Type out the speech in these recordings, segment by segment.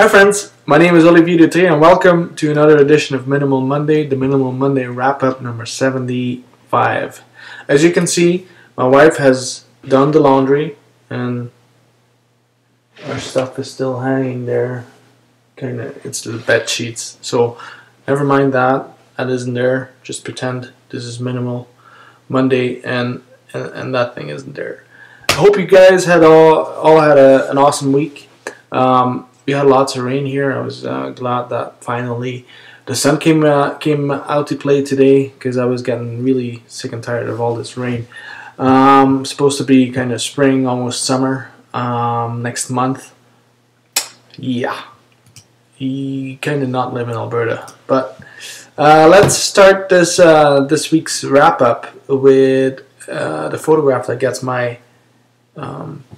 Hi friends, my name is Olivier and welcome to another edition of Minimal Monday, the Minimal Monday wrap-up number 75. As you can see, my wife has done the laundry and our stuff is still hanging there. It's the bed sheets, so never mind that isn't there. Just pretend this is Minimal Monday and that thing isn't there. I hope you guys had all had an awesome week. We had lots of rain here. I was glad that finally the sun came out to play today because I was getting really sick and tired of all this rain. Supposed to be kind of spring, almost summer next month. Yeah, you kind of not live in Alberta, but let's start this week's wrap up with the photograph that gets my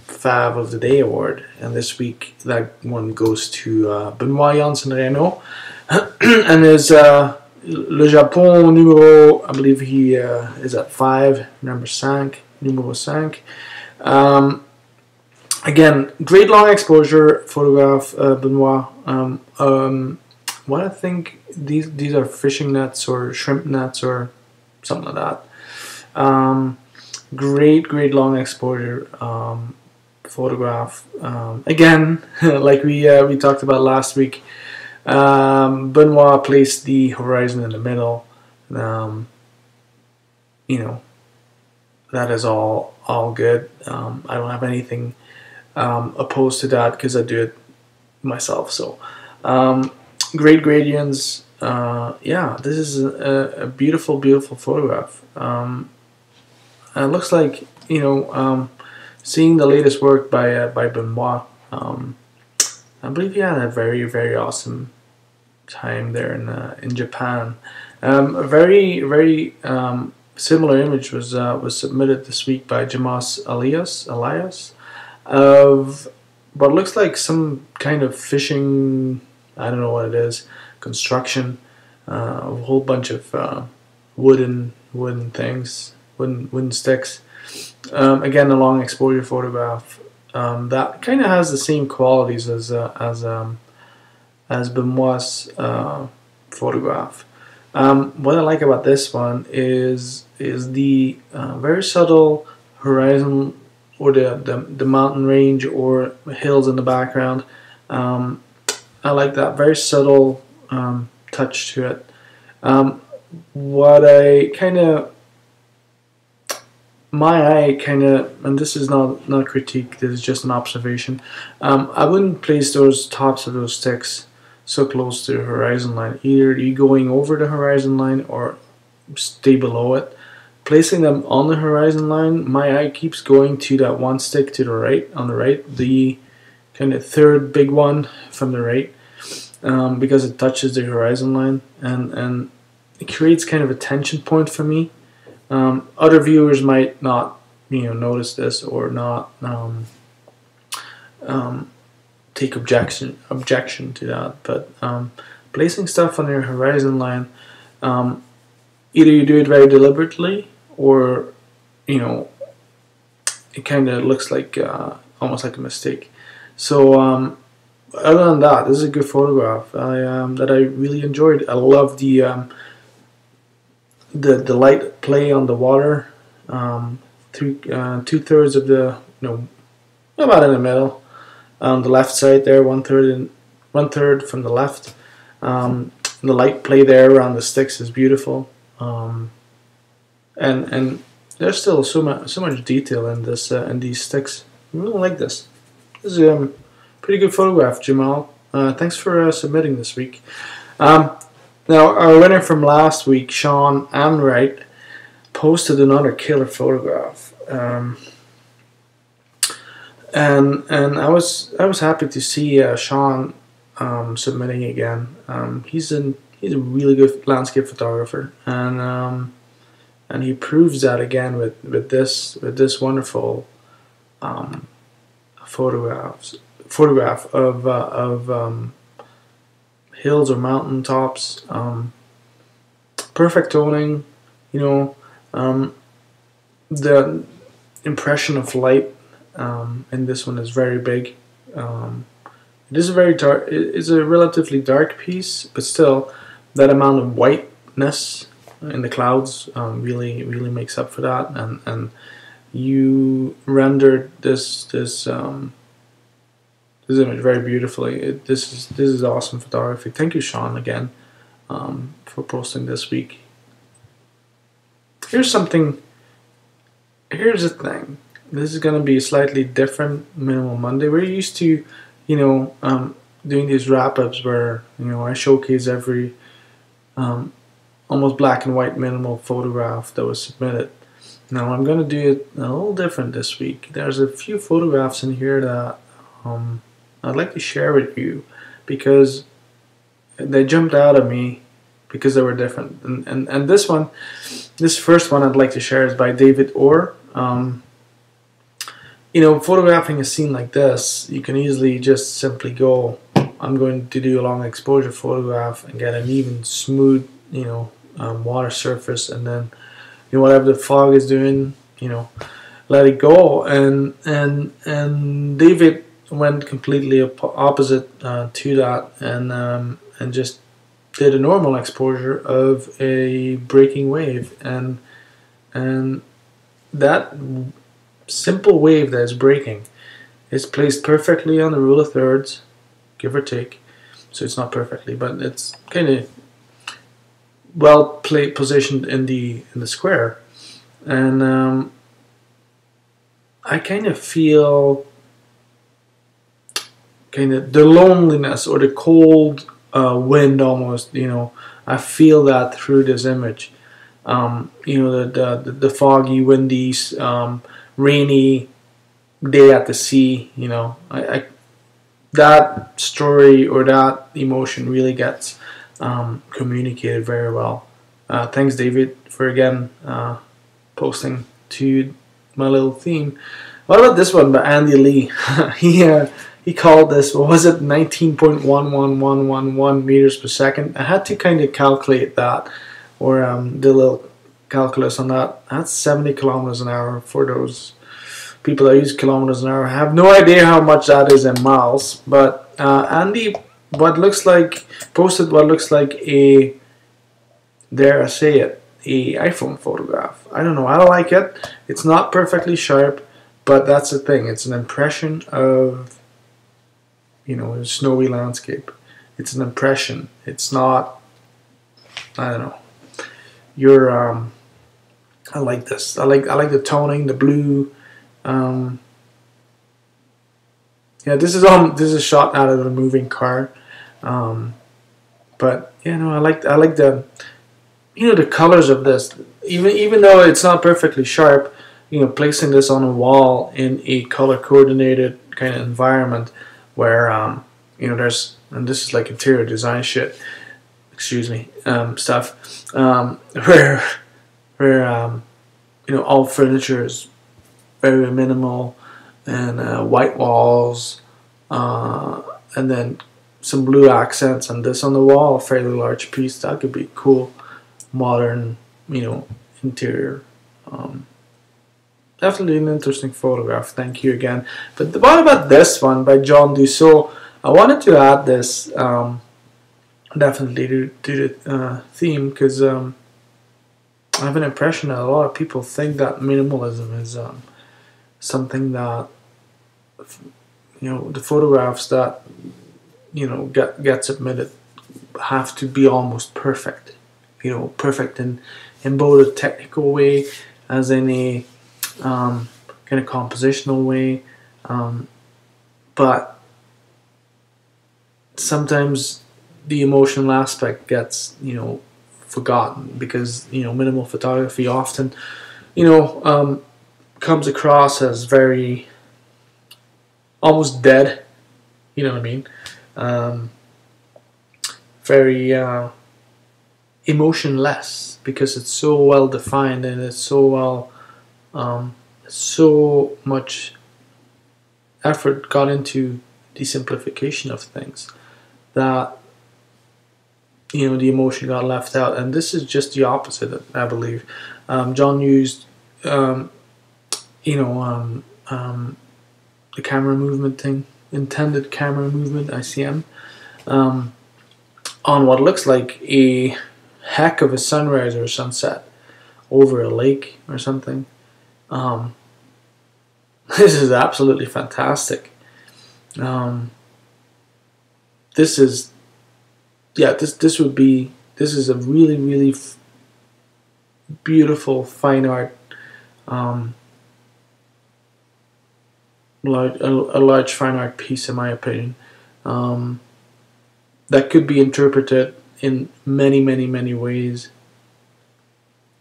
Fave of the Day award, and this week that one goes to Benoit Janssen-Reynaud and his Le Japon numéro, I believe he is at 5, number 5, numéro 5. Again, great long exposure photograph, Benoit. What I think these are fishing nets or shrimp nets or something like that. Great long exposure photograph. Again, like we talked about last week, Benoit placed the horizon in the middle. You know, that is all good. I don't have anything opposed to that because I do it myself. So great gradients. Yeah, this is a beautiful photograph. And it looks like, you know, seeing the latest work by Benoit, I believe he had a very awesome time there in Japan. A very similar image was submitted this week by Jamas Elias of what looks like some kind of fishing, I don't know what it is, construction, a whole bunch of wooden things. Wooden sticks. Again, a long exposure photograph that kind of has the same qualities as Benoit's photograph. What I like about this one is the very subtle horizon or the mountain range or hills in the background. I like that very subtle touch to it. What I kind of and this is not critique, this is just an observation. I wouldn't place those tops of those sticks so close to the horizon line. Either you going over the horizon line or stay below it. Placing them on the horizon line, my eye keeps going to that one stick to the right, the kind of third big one from the right, because it touches the horizon line and it creates kind of a tension point for me. Other viewers might not, notice this or not take objection to that. But placing stuff on your horizon line, either you do it very deliberately, or it kind of looks like almost like a mistake. So other than that, this is a good photograph that I really enjoyed. I love the light play on the water, through 2/3 of the, about in the middle, on the left side there, 1/3 from the left. The light play there around the sticks is beautiful, and there's still so much detail in this in these sticks. I really like this. This is a pretty good photograph, Jamal. Thanks for submitting this week. Now, our winner from last week, Sean Amwright, posted another killer photograph, and I was happy to see Sean submitting again. He's a really good landscape photographer, and he proves that again with this wonderful photograph of hills or mountain tops. Perfect toning, the impression of light in this one is very big. It is a very dark. It's a relatively dark piece, but still, that amount of whiteness in the clouds really makes up for that, and you rendered this image very beautifully. This is awesome photography. Thank you, Sean, again, for posting this week. Here's something. Here's the thing. This is gonna be a slightly different Minimal Monday. We're used to, doing these wrap-ups where I showcase every almost black and white minimal photograph that was submitted. Now I'm gonna do it a little different this week. There's a few photographs in here that I'd like to share with you because they jumped out at me because they were different. And this first one I'd like to share is by David Orr. Photographing a scene like this, you can easily just simply go, I'm going to do a long exposure photograph and get an even smooth, water surface, and then whatever the fog is doing, let it go. And David went completely opposite to that, and just did a normal exposure of a breaking wave, and that simple wave that is breaking is placed perfectly on the rule of thirds, give or take. So it's not perfectly, but it's kind of well positioned in the square, and I kind of feel the loneliness or the cold wind almost. I feel that through this image. The foggy, windy, rainy day at the sea. That story or that emotion really gets communicated very well. Thanks, David, for again posting to my little theme. What about this one by Andy Lee? He called this, what was it, 19.11111 meters per second. I had to kind of calculate that, or do a little calculus on that. That's 70 kilometers an hour for those people that use kilometers an hour. I have no idea how much that is in miles, but Andy posted what looks like a, dare I say it, a iPhone photograph. I don't know, I don't like it. It's not perfectly sharp, but that's the thing. It's an impression of a snowy landscape. It's an impression. It's not, I don't know. I like this. I like the toning, the blue. This is shot out of a moving car. But I like the the colors of this. Even though it's not perfectly sharp, placing this on a wall in a color coordinated kind of environment where there's, and this is like interior design shit, excuse me, stuff, where all furniture is very minimal, and white walls, and then some blue accents, and this on the wall, a fairly large piece. That could be cool, modern, interior. Definitely an interesting photograph. Thank you again. But what about this one by John Dussault? I wanted to add this definitely to the theme, because I have an impression that a lot of people think that minimalism is something that the photographs that get submitted have to be almost perfect. Perfect in both a technical way as in a kind of compositional way, but sometimes the emotional aspect gets forgotten, because minimal photography often comes across as very almost dead, you know what I mean, very emotionless, because it's so well defined and it's so well so much effort got into the simplification of things that the emotion got left out. And this is just the opposite, I believe. John used the camera movement thing intended camera movement, ICM, on what looks like a heck of a sunrise or sunset over a lake or something. This is absolutely fantastic. This is, yeah, this is a really beautiful fine art, a large fine art piece in my opinion, that could be interpreted in many ways.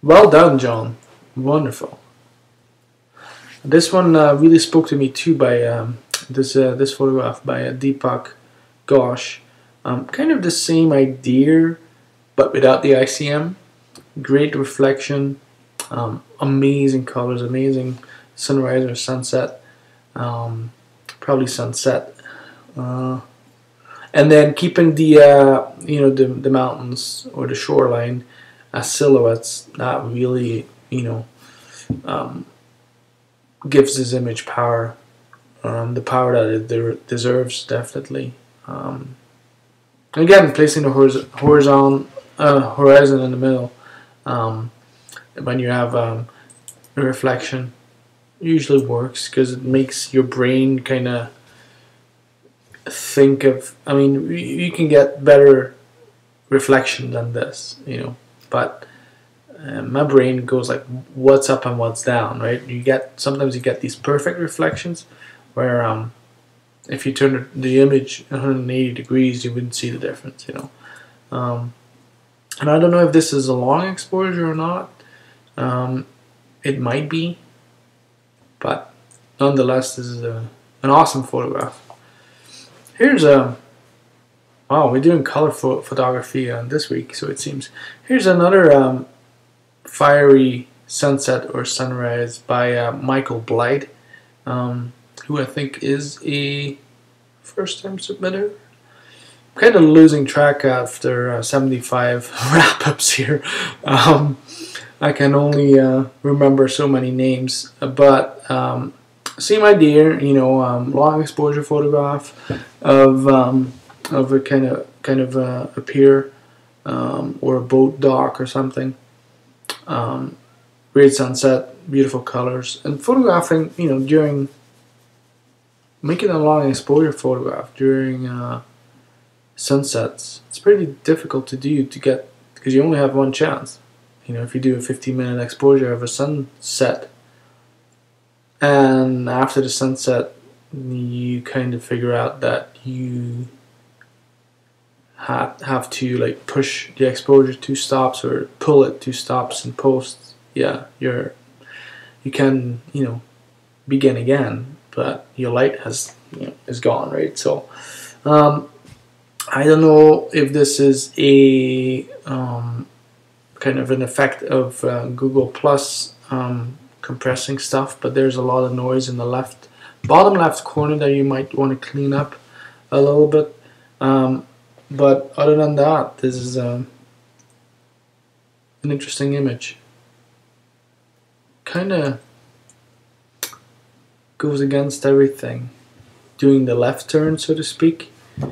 Well done, John. Wonderful. This one really spoke to me too by this photograph by Deepak Ghosh. Kind of the same idea, but without the ICM. Great reflection, amazing colors, amazing sunrise or sunset, probably sunset, and then keeping the the mountains or the shoreline as silhouettes. That really gives this image power, the power that it deserves, definitely. Again, placing the horizon in the middle, when you have a reflection, usually works because it makes your brain kind of think of. I mean, you can get better reflection than this, but my brain goes like, what's up and what's down, right? Sometimes you get these perfect reflections where if you turn the image 180 degrees, you wouldn't see the difference, and I don't know if this is a long exposure or not. It might be, but nonetheless, this is an awesome photograph. Here's wow, we're doing color photography this week, so it seems. Here's another fiery sunset or sunrise by Michael Blythe, who I think is a first-time submitter. I'm kind of losing track after 75 wrap-ups here. I can only remember so many names, but same idea, long exposure photograph of a kind of a pier or a boat dock or something. Great sunset, beautiful colors, and photographing, during making a long exposure photograph during sunsets. It's pretty difficult to do because you only have one chance. If you do a 15-minute exposure of a sunset, and after the sunset, you kind of figure out that you have to like push the exposure 2 stops or pull it 2 stops in post. Yeah, you can begin again, but your light is gone, right? So I don't know if this is a kind of an effect of Google Plus compressing stuff, but there's a lot of noise in the bottom left corner that you might want to clean up a little bit. But other than that, this is an interesting image. Kind of goes against everything, doing the left turn, so to speak. It's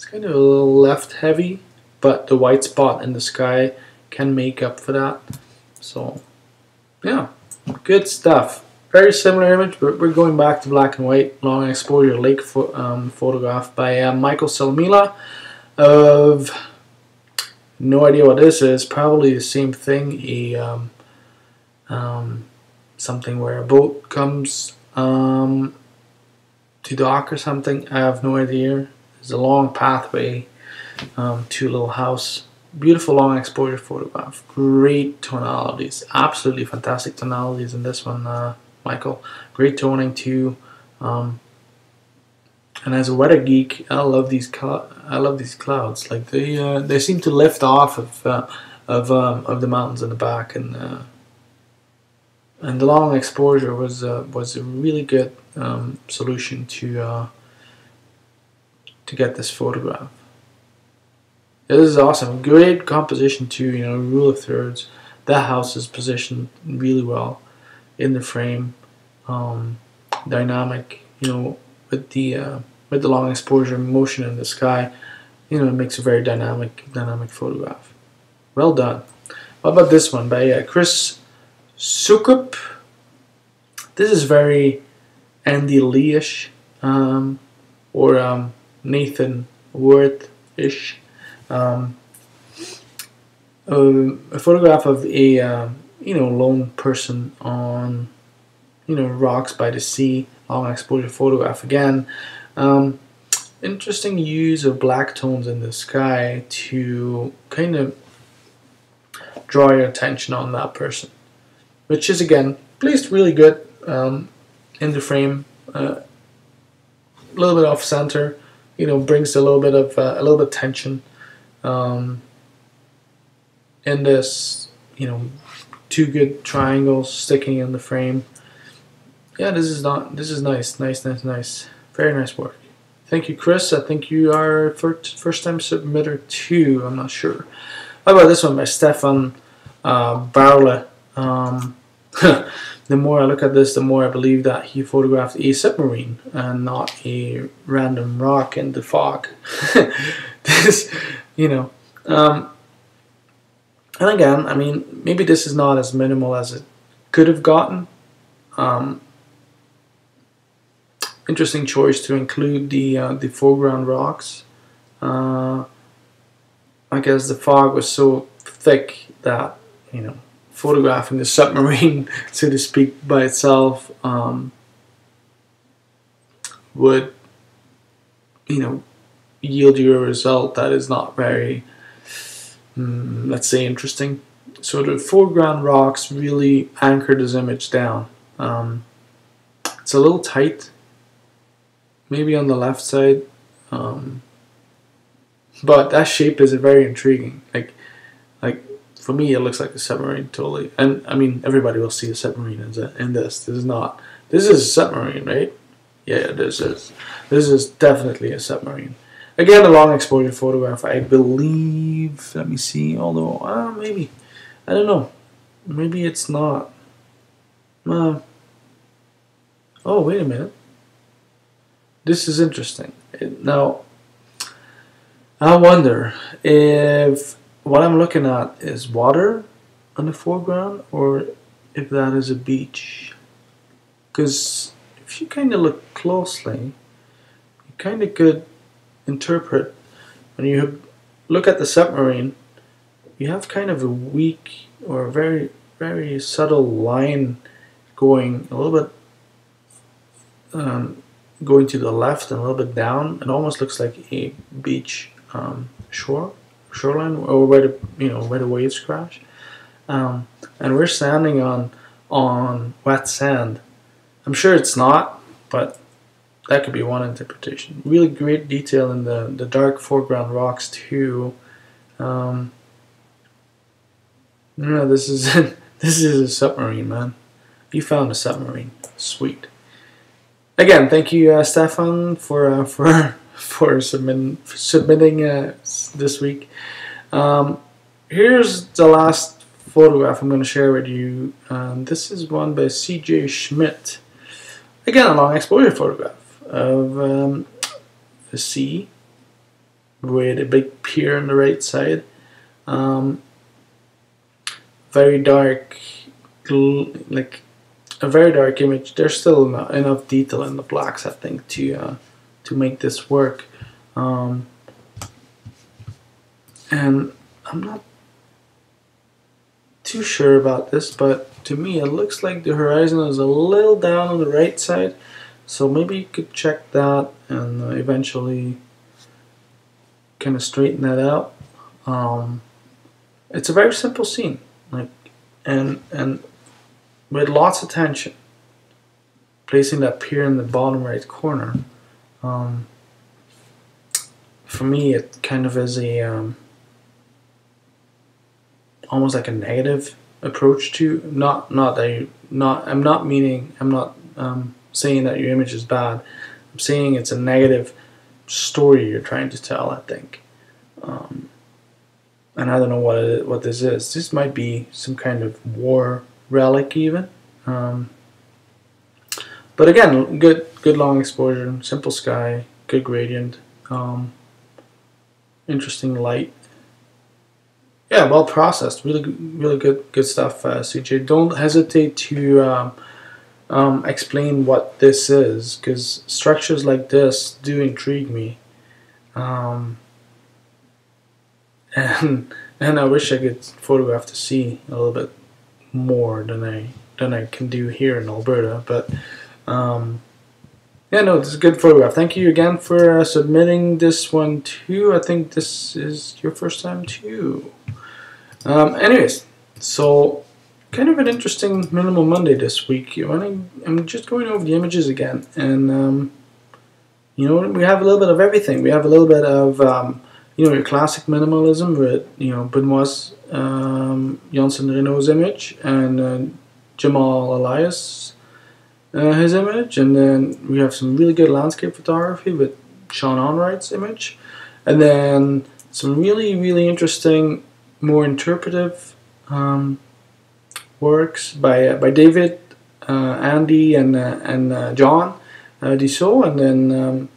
kind of a little left heavy, but the white spot in the sky can make up for that. So yeah, good stuff. Very similar image, but we're going back to black and white. Long exposure lake photograph by Michael Salmila of, no idea what this is. Probably the same thing. Something where a boat comes to dock or something. I have no idea. There's a long pathway to a little house. Beautiful long exposure photograph. Great tonalities. Absolutely fantastic tonalities in this one, Michael. Great toning too. And as a weather geek, I love these clouds. Like they seem to lift off of the mountains in the back, and the long exposure was a really good solution to get this photograph. This is awesome. Great composition too. Rule of thirds. That house is positioned really well in the frame. Dynamic. you know, with the long exposure motion in the sky, you know, it makes a very dynamic photograph. Well done. What about this one by Chris Sukup? This is very Andy Lee-ish, or Nathan Worth-ish. A photograph of a you know, lone person on, you know, rocks by the sea. Long exposure photograph again. Interesting use of black tones in the sky to kind of draw your attention on that person, which is again placed really good in the frame. A little bit off center, you know, brings a little bit of tension in this, you know, two good triangles sticking in the frame. Yeah, this is nice. Very nice work. Thank you, Chris. I think you are first time submitter too. I'm not sure. How about this one by Stefan Barle? The more I look at this, the more I believe that he photographed a submarine and not a random rock in the fog. This, you know, and again, I mean, maybe this is not as minimal as it could have gotten. Interesting choice to include the foreground rocks. I guess the fog was so thick that, you know, photographing the submarine, so to speak, by itself would, you know, yield you a result that is not very, let's say, interesting. So the foreground rocks really anchor this image down. It's a little tight, maybe on the left side, but that shape is very intriguing. Like for me, it looks like a submarine totally. And I mean, everybody will see a submarine in this. This is not. This is a submarine, right? Yeah, this is. This is definitely a submarine. Again, a long exposure photograph, I believe. Let me see. Although, maybe, I don't know. Maybe it's not. Oh, wait a minute. This is interesting. Now, I wonder if what I'm looking at is water on the foreground or if that is a beach. Because if you kind of look closely, you kind of could interpret, when you look at the submarine, you have kind of a weak or a very, very subtle line going a little bit going to the left and a little bit down. It almost looks like a beach shoreline, or where the, you know, where the waves crash. And we're standing on wet sand. I'm sure it's not, but that could be one interpretation. Really great detail in the dark foreground rocks too. No, this is this is a submarine, man. You found a submarine. Sweet. Again, thank you, Stefan, for submitting this week. Here's the last photograph I'm going to share with you. This is one by C.J. Schmidt. Again, a long exposure photograph of the sea with a big pier on the right side. Very dark, like a very dark image. There's still enough detail in the blacks, I think, to make this work. And I'm not too sure about this, but to me it looks like the horizon is a little down on the right side, so maybe you could check that and eventually kind of straighten that out. It's a very simple scene, like, and with lots of tension, placing that pier in the bottom right corner. For me, it kind of is a almost like a negative approach to I'm not saying that your image is bad. I'm saying it's a negative story you're trying to tell, I think. And I don't know what this is. This might be some kind of war relic even. But But again, good long exposure, simple sky, good gradient, interesting light. Yeah, well processed, really good stuff, CJ. Don't hesitate to explain what this is, because structures like this do intrigue me, and I wish I could photograph the sea a little bit more than I can do here in Alberta. But yeah, no, this is a good photograph. Thank you again for submitting this one too. I think this is your first time too. Anyways, so kind of an interesting Minimal Monday this week. I'm just going over the images again, and you know, we have a little bit of everything. We have a little bit of you know, your classic minimalism with, you know, Benoit's Janssen Renault's image, and Jamal Elias his image, and then we have some really good landscape photography with Sean Onwright's image, and then some really interesting, more interpretive works by David, Andy, and John Dussault, and then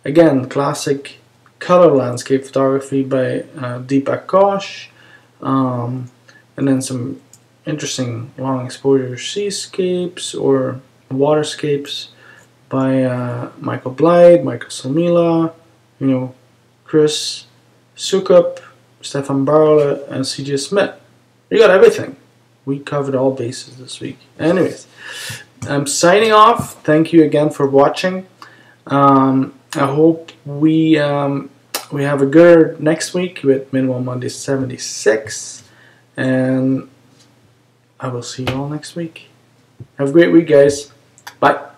again, classic color landscape photography by Deepak Ghosh, and then some interesting long exposure seascapes or waterscapes by Michael Blythe, Michael Salmila, you know, Chris Sukup, Stefan Barla, and CJ Smith. You got everything. We covered all bases this week. Anyways, I'm signing off. Thank you again for watching. I hope we have a good next week with Minimal Monday 76, and I will see you all next week. Have a great week, guys. Bye.